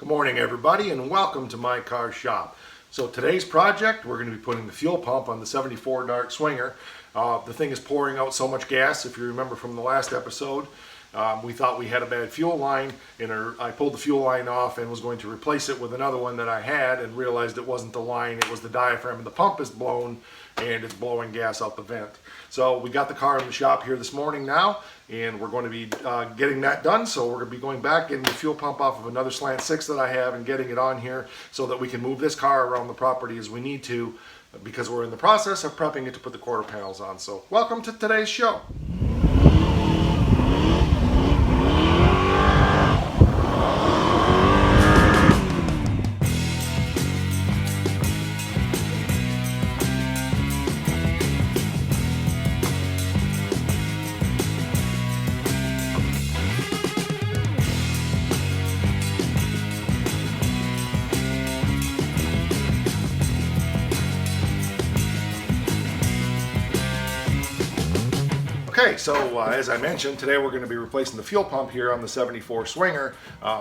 Good morning, everybody, and welcome to my car shop. So today's project, we're going to be putting the fuel pump on the 74 Dart Swinger. The thing is pouring out so much gas. If you remember from the last episode, we thought we had a bad fuel line, and I pulled the fuel line off and was going to replace it with another one that I had, and realized it wasn't the line, it was the diaphragm, and the pump is blown and it's blowing gas out the vent. So we got the car in the shop here this morning now, and we're going to be getting that done. So we're going to be going back, getting the fuel pump off of another Slant 6 that I have and getting it on here so that we can move this car around the property as we need to, because we're in the process of prepping it to put the quarter panels on. So welcome to today's show. Okay, so as I mentioned, today we're going to be replacing the fuel pump here on the 74 Swinger.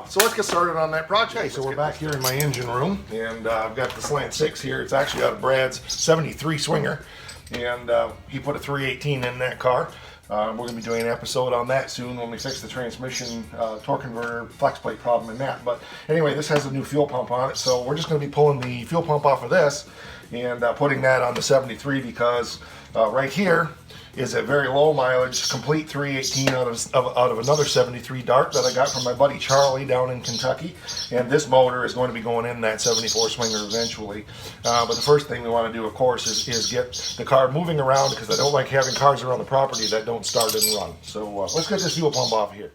So let's get started on that project. Okay, so we're back here in my engine room, and I've got the Slant 6 here. It's actually out of Brad's 73 Swinger, and he put a 318 in that car. We're going to be doing an episode on that soon when we fix the transmission torque converter flex plate problem in that. But anyway, this has a new fuel pump on it, so we're just going to be pulling the fuel pump off of this and putting that on the 73, because right here is a very low mileage complete 318 out of another 73 Dart that I got from my buddy Charlie down in Kentucky, and this motor is going to be going in that 74 Swinger eventually. But the first thing we want to do, of course, is get the car moving around, because I don't like having cars around the property that don't start and run. So let's get this fuel pump off here.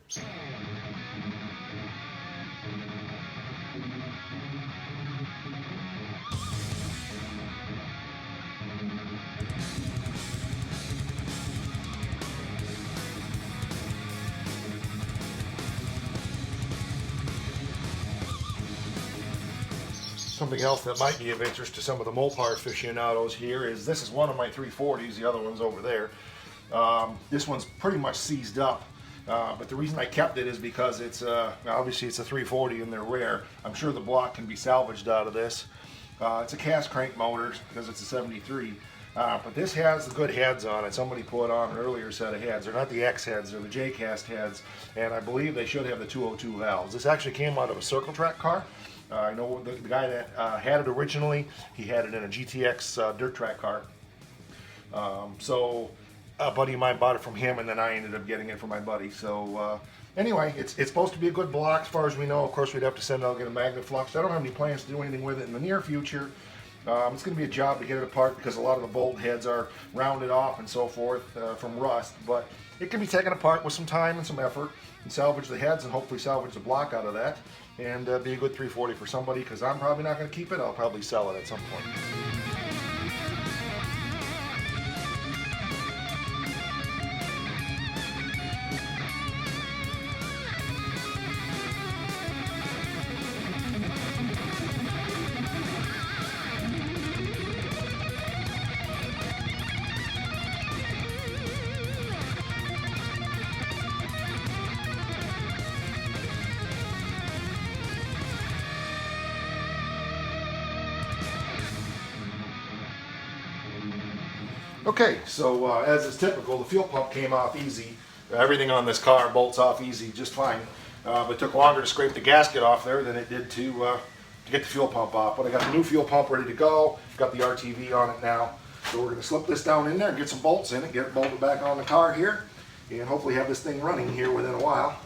Something else that might be of interest to some of the Mopar aficionados here is this is one of my 340s, the other one's over there. This one's pretty much seized up, but the reason I kept it is because it's obviously it's a 340 and they're rare. I'm sure the block can be salvaged out of this. It's a cast crank motor because it's a 73, but this has the good heads on it. Somebody put on an earlier set of heads. They're not the X heads, they're the J cast heads, and I believe they should have the 202 valves. This actually came out of a Circle Track car. I know the guy that had it originally, he had it in a GTX dirt track car. So a buddy of mine bought it from him, and then I ended up getting it for my buddy. So anyway, it's supposed to be a good block as far as we know. Of course, we'd have to send it out and get a magnet flux. I don't have any plans to do anything with it in the near future. It's going to be a job to get it apart, because a lot of the bolt heads are rounded off and so forth from rust. But it can be taken apart with some time and some effort, and salvage the heads and hopefully salvage the block out of that, and be a good 340 for somebody, because I'm probably not going to keep it. I'll probably sell it at some point. Okay, so as is typical, the fuel pump came off easy. Everything on this car bolts off easy just fine. But it took longer to scrape the gasket off there than it did to get the fuel pump off. But I got the new fuel pump ready to go. Got the RTV on it now. So we're going to slip this down in there and get some bolts in it, get it bolted back on the car here, and hopefully have this thing running here within a while.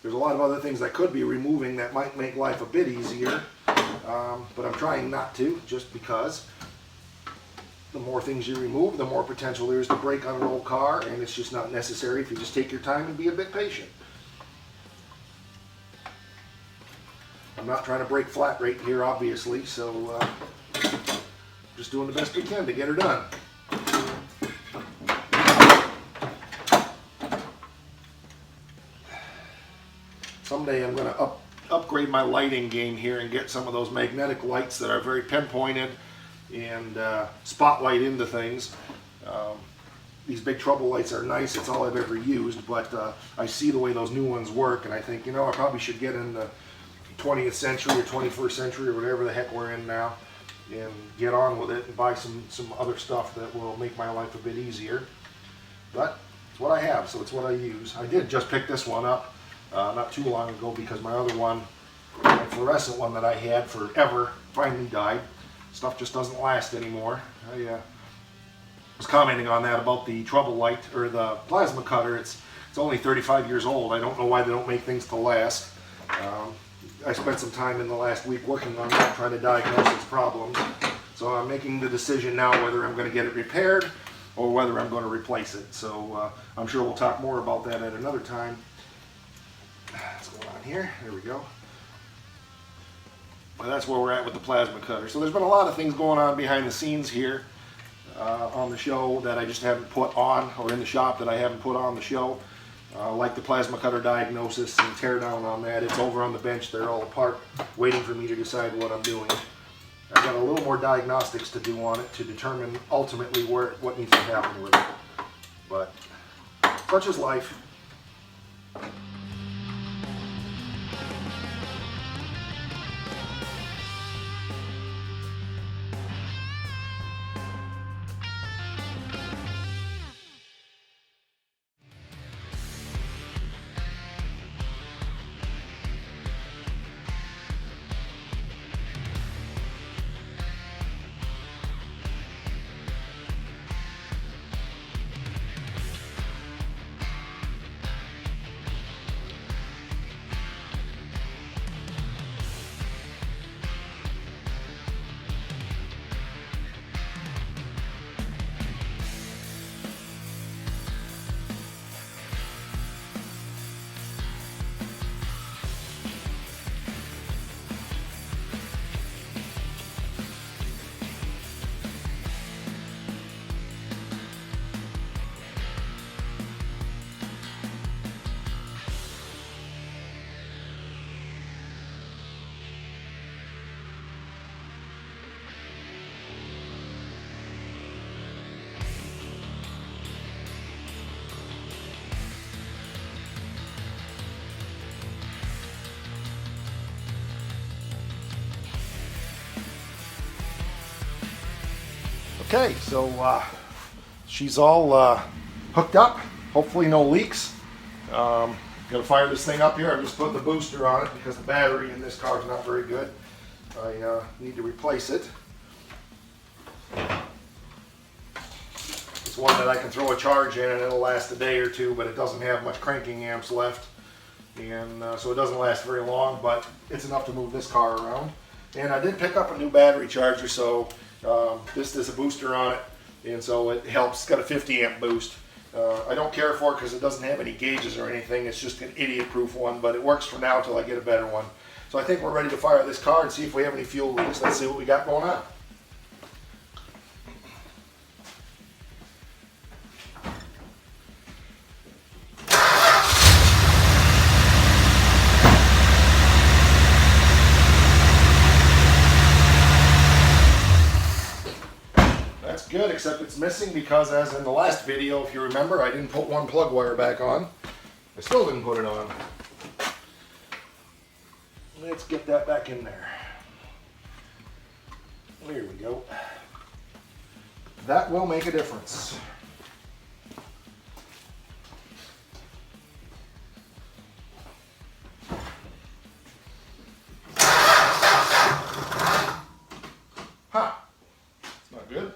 There's a lot of other things I could be removing that might make life a bit easier, but I'm trying not to, just because the more things you remove, the more potential there is to break on an old car, and it's just not necessary if you just take your time and be a bit patient. I'm not trying to break flat rate here, obviously, so just doing the best we can to get her done. Someday I'm going to upgrade my lighting game here and get some of those magnetic lights that are very pinpointed and spotlight into things. These Big Trouble lights are nice. It's all I've ever used, but I see the way those new ones work, and I think, you know, I probably should get into 20th century or 21st century or whatever the heck we're in now, and get on with it and buy some other stuff that will make my life a bit easier. But it's what I have, so it's what I use. I did just pick this one up not too long ago because my other one, my fluorescent one that I had forever, finally died. Stuff just doesn't last anymore. I was commenting on that about the Trouble Light, or the plasma cutter. It's only 35 years old. I don't know why they don't make things to last. I spent some time in the last week working on that, trying to diagnose its problems. So I'm making the decision now whether I'm going to get it repaired or whether I'm going to replace it. So I'm sure we'll talk more about that at another time. What's going on here? There we go. Well, that's where we're at with the plasma cutter. So there's been a lot of things going on behind the scenes here on the show that I just haven't put on, or in the shop that I haven't put on the show. Like the plasma cutter diagnosis and tear down on that. It's over on the bench there all apart, waiting for me to decide what I'm doing. I've got a little more diagnostics to do on it to determine ultimately what needs to happen with it. But such is life. Okay, so she's all hooked up. Hopefully no leaks. Gonna fire this thing up here. I'm just putting the booster on it because the battery in this car is not very good. I need to replace it. It's one that I can throw a charge in and it'll last a day or two, but it doesn't have much cranking amps left. And so it doesn't last very long, but it's enough to move this car around. And I did pick up a new battery charger, so this is a booster on it, and so it helps. It's got a 50 amp boost. I don't care for it because it doesn't have any gauges or anything. It's just an idiot-proof one, but it works for now until I get a better one. So I think we're ready to fire this car and see if we have any fuel leaks. Let's see what we got going on. Good, except it's missing because, as in the last video, if you remember, I didn't put one plug wire back on. I still didn't put it on. Let's get that back in there. There we go. That will make a difference. Huh. It's not good.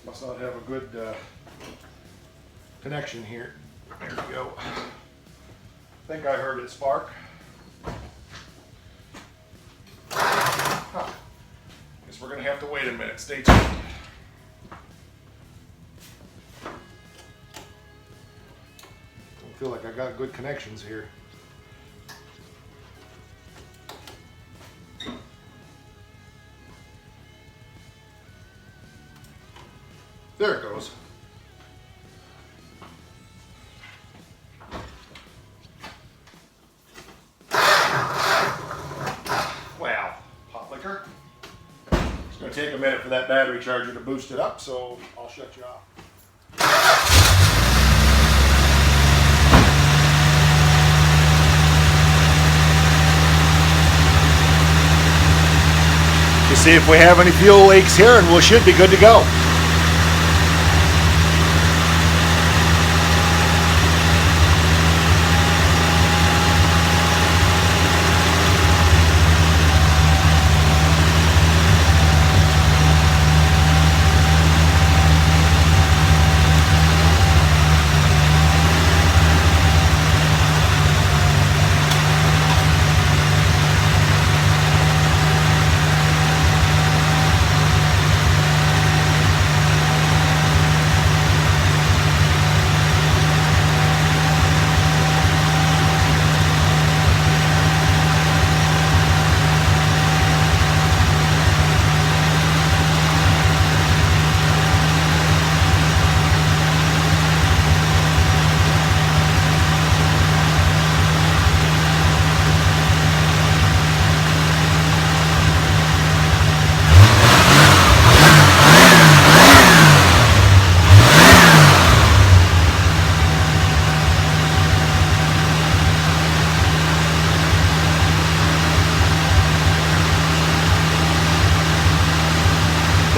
Must not have a good connection here. There we go. I think I heard it spark. Huh. Guess we're going to have to wait a minute. Stay tuned. Don't feel like I got good connections here. There it goes. Wow, hot liquor. It's going to take a minute for that battery charger to boost it up, so I'll shut you off. see if we have any fuel leaks here, and we should be good to go.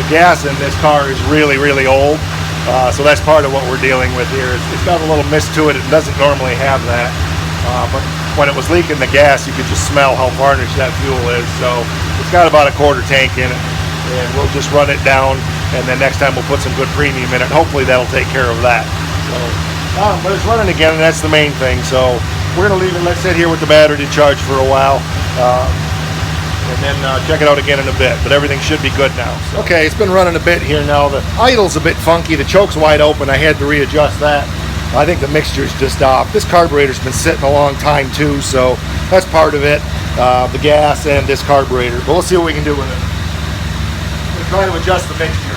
Gas in this car is really old, so that's part of what we're dealing with here. It's got a little mist to it. It doesn't normally have that, but when it was leaking the gas, you could just smell how varnished that fuel is. So it's got about a quarter tank in it, and we'll just run it down, and then next time we'll put some good premium in it. Hopefully that'll take care of that. So, but it's running again, and that's the main thing. So we're gonna leave it. Let's sit here with the battery to charge for a while. And then check it out again in a bit, but everything should be good now. So. Okay, it's been running a bit here now. The idle's a bit funky. The choke's wide open. I had to readjust that. I think the mixture's just off. This carburetor's been sitting a long time too, so that's part of it. The gas and this carburetor. But we'll see what we can do with it. I'm going to try to adjust the mixture.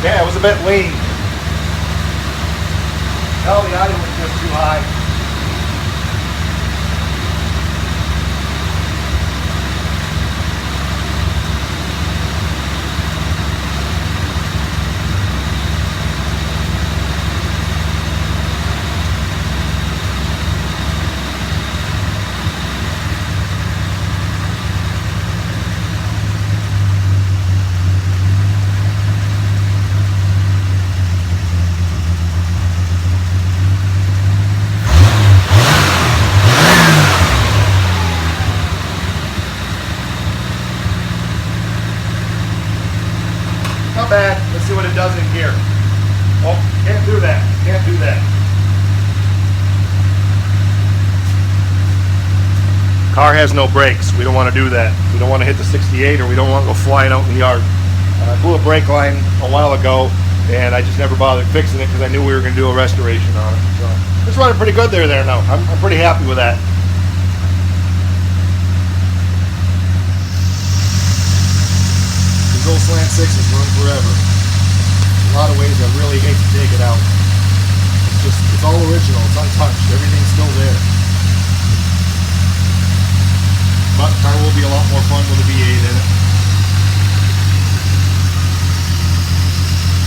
Yeah, it was a bit lean. Oh, the idle was just too high. Not bad. Let's see what it does in gear. Oh, can't do that. Can't do that. Car has no brakes. We don't want to do that. We don't want to hit the 68, or we don't want to go flying out in the yard. I blew a brake line a while ago, and I just never bothered fixing it because I knew we were going to do a restoration on it. So it's running pretty good there now. I'm pretty happy with that. These old Slant 6s run forever. In a lot of ways, I really hate to take it out. It's all original. It's untouched. Everything's still there. But the car will be a lot more fun with a V8 in it.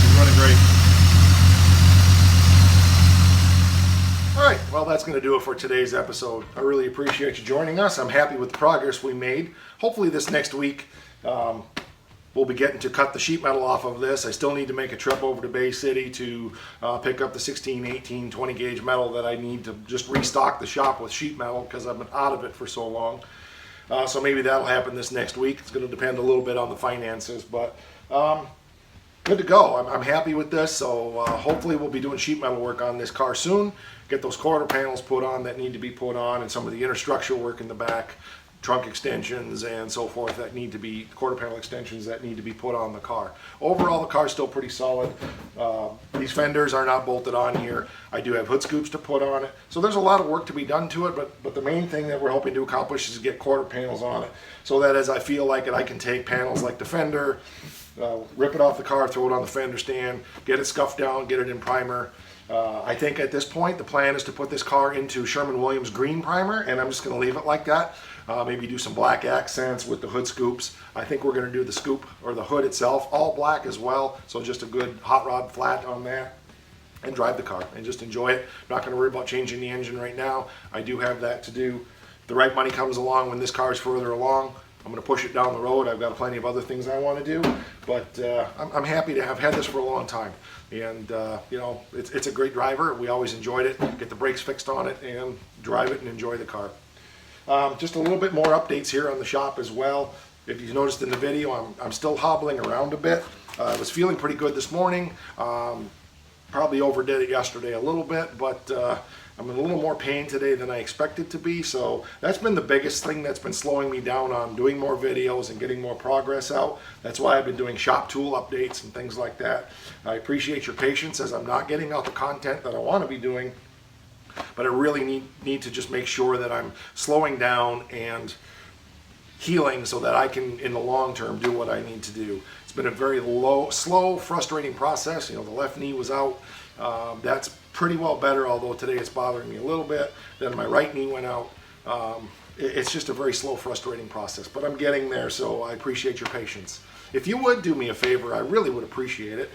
It's running great. Alright, well that's going to do it for today's episode. I really appreciate you joining us. I'm happy with the progress we made. Hopefully this next week we'll be getting to cut the sheet metal off of this. I still need to make a trip over to Bay City to pick up the 16, 18, 20 gauge metal that I need to just restock the shop with sheet metal because I've been out of it for so long. So maybe that'll happen this next week. It's going to depend a little bit on the finances, but good to go. I'm happy with this, so hopefully we'll be doing sheet metal work on this car soon. Get those quarter panels put on that need to be put on, and some of the inner structural work in the back, trunk extensions and so forth that need to be, quarter panel extensions that need to be put on the car. Overall, the car's still pretty solid. These fenders are not bolted on here. I do have hood scoops to put on it. So there's a lot of work to be done to it, but the main thing that we're hoping to accomplish is get quarter panels on it so that as I feel like it, I can take panels like the fender, rip it off the car, throw it on the fender stand, get it scuffed down, get it in primer. I think at this point the plan is to put this car into Sherwin-Williams green primer, and I'm just going to leave it like that. Maybe do some black accents with the hood scoops. I think we're going to do the scoop or the hood itself all black as well, so just a good hot rod flat on that, and drive the car and just enjoy it. Not going to worry about changing the engine right now. I do have that to do. The right money comes along when this car is further along. I'm going to push it down the road. I've got plenty of other things I want to do, but I'm happy to have had this for a long time. And you know, it's a great driver. We always enjoyed it. Get the brakes fixed on it and drive it and enjoy the car. Just a little bit more updates here on the shop as well. If you noticed in the video, I'm still hobbling around a bit. I was feeling pretty good this morning. Probably overdid it yesterday a little bit, but I'm in a little more pain today than I expected to be. So that's been the biggest thing that's been slowing me down on doing more videos and getting more progress out. That's why I've been doing shop tool updates and things like that. I appreciate your patience as I'm not getting out the content that I want to be doing, but I really need to just make sure that I'm slowing down and healing so that I can, in the long term, do what I need to do. It's been a very slow, frustrating process. You know, the left knee was out. That's pretty well better, although today it's bothering me a little bit. Then my right knee went out. It's just a very slow, frustrating process, but I'm getting there, so I appreciate your patience. If you would do me a favor, I really would appreciate it.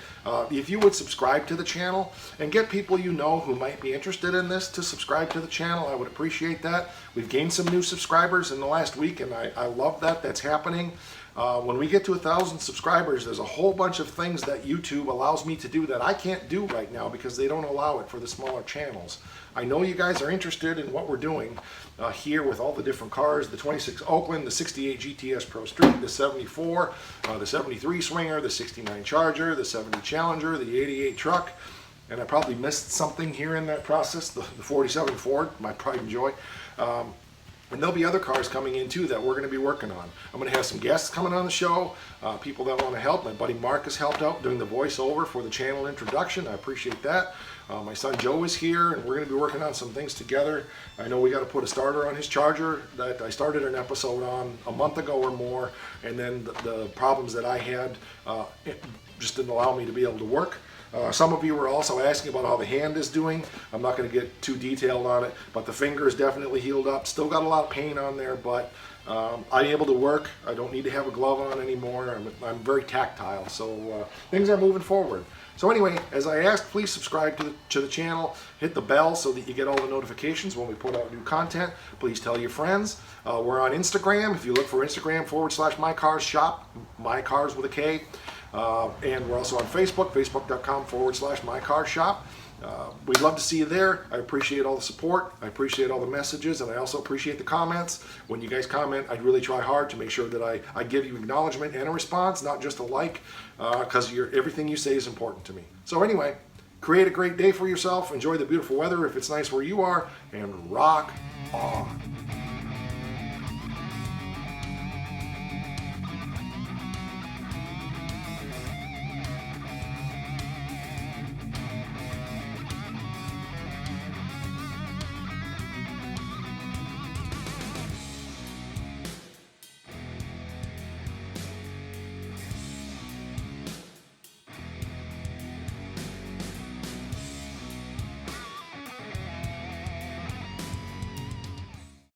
If you would subscribe to the channel and get people you know who might be interested in this to subscribe to the channel, I would appreciate that. We've gained some new subscribers in the last week, and I love that that's happening. When we get to 1,000 subscribers, there's a whole bunch of things that YouTube allows me to do that I can't do right now because they don't allow it for the smaller channels. I know you guys are interested in what we're doing here with all the different cars, the 26 Oakland, the 68 GTS Pro Street, the 74, the 73 Swinger, the 69 Charger, the 70 Challenger, the 88 truck, and I probably missed something here in that process, the 47 Ford, my pride and joy. And there'll be other cars coming in too that we're going to be working on. I'm going to have some guests coming on the show, people that want to help. My buddy Mark has helped out doing the voiceover for the channel introduction. I appreciate that. My son Joe is here, and we're going to be working on some things together. I know we got to put a starter on his Charger that I started an episode on a month ago or more, and then the problems that I had just didn't allow me to be able to work. Some of you were also asking about how the hand is doing. I'm not going to get too detailed on it, but the finger is definitely healed up. Still got a lot of pain on there, but I'm able to work. I don't need to have a glove on anymore. I'm very tactile, so things are moving forward. So anyway, as I asked, please subscribe to the channel. Hit the bell so that you get all the notifications when we put out new content. Please tell your friends. We're on Instagram. If you look for Instagram /MyCarsShop, MyCars with a K. And we're also on Facebook, facebook.com/MyCarShop. We'd love to see you there. I appreciate all the support. I appreciate all the messages, and I also appreciate the comments. When you guys comment, I really try hard to make sure that I give you acknowledgement and a response, not just a like, because everything you say is important to me. So anyway, create a great day for yourself. Enjoy the beautiful weather if it's nice where you are, and rock on.